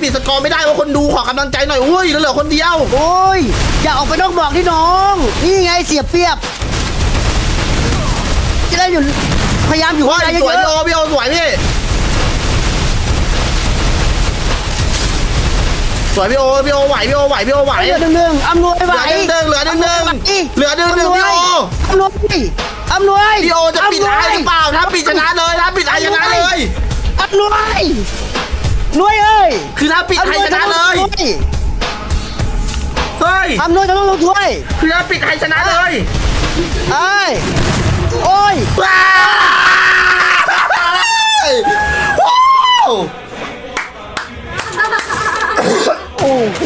ปิดสกอร์ไม่ได้ว่าคนดูขอกำลังใจหน่อยอุ้ยเหลือคนเดียว โอ้ยอย่าออกไปนอกบอกที่น้องนี่ไงเสียเปรียบจะได้อยู่พยายามอยู่ ว้าย ข้างใน สวย เยอะ พี่โอสวยพี่สวยพี่โอไหวพี่โอไหวๆเหลือหนึ่งอำนวยไหว เหลือหนึ่งพี่โอ อำนวย พี่โอจะปิดท้ายหรือเปล่าถ้าปิดชนะเลยถ้าปิดท้ายชนะเลย อำนวยหน่วยเอ้ย คือถ้าปิดไทยชนะเลยเฮ้ย อำนวยจะต้องลงถ้วย คือถ้าปิดไทยชนะเลย ไอ้โอ้ย ว้าวว้าว โอ้โห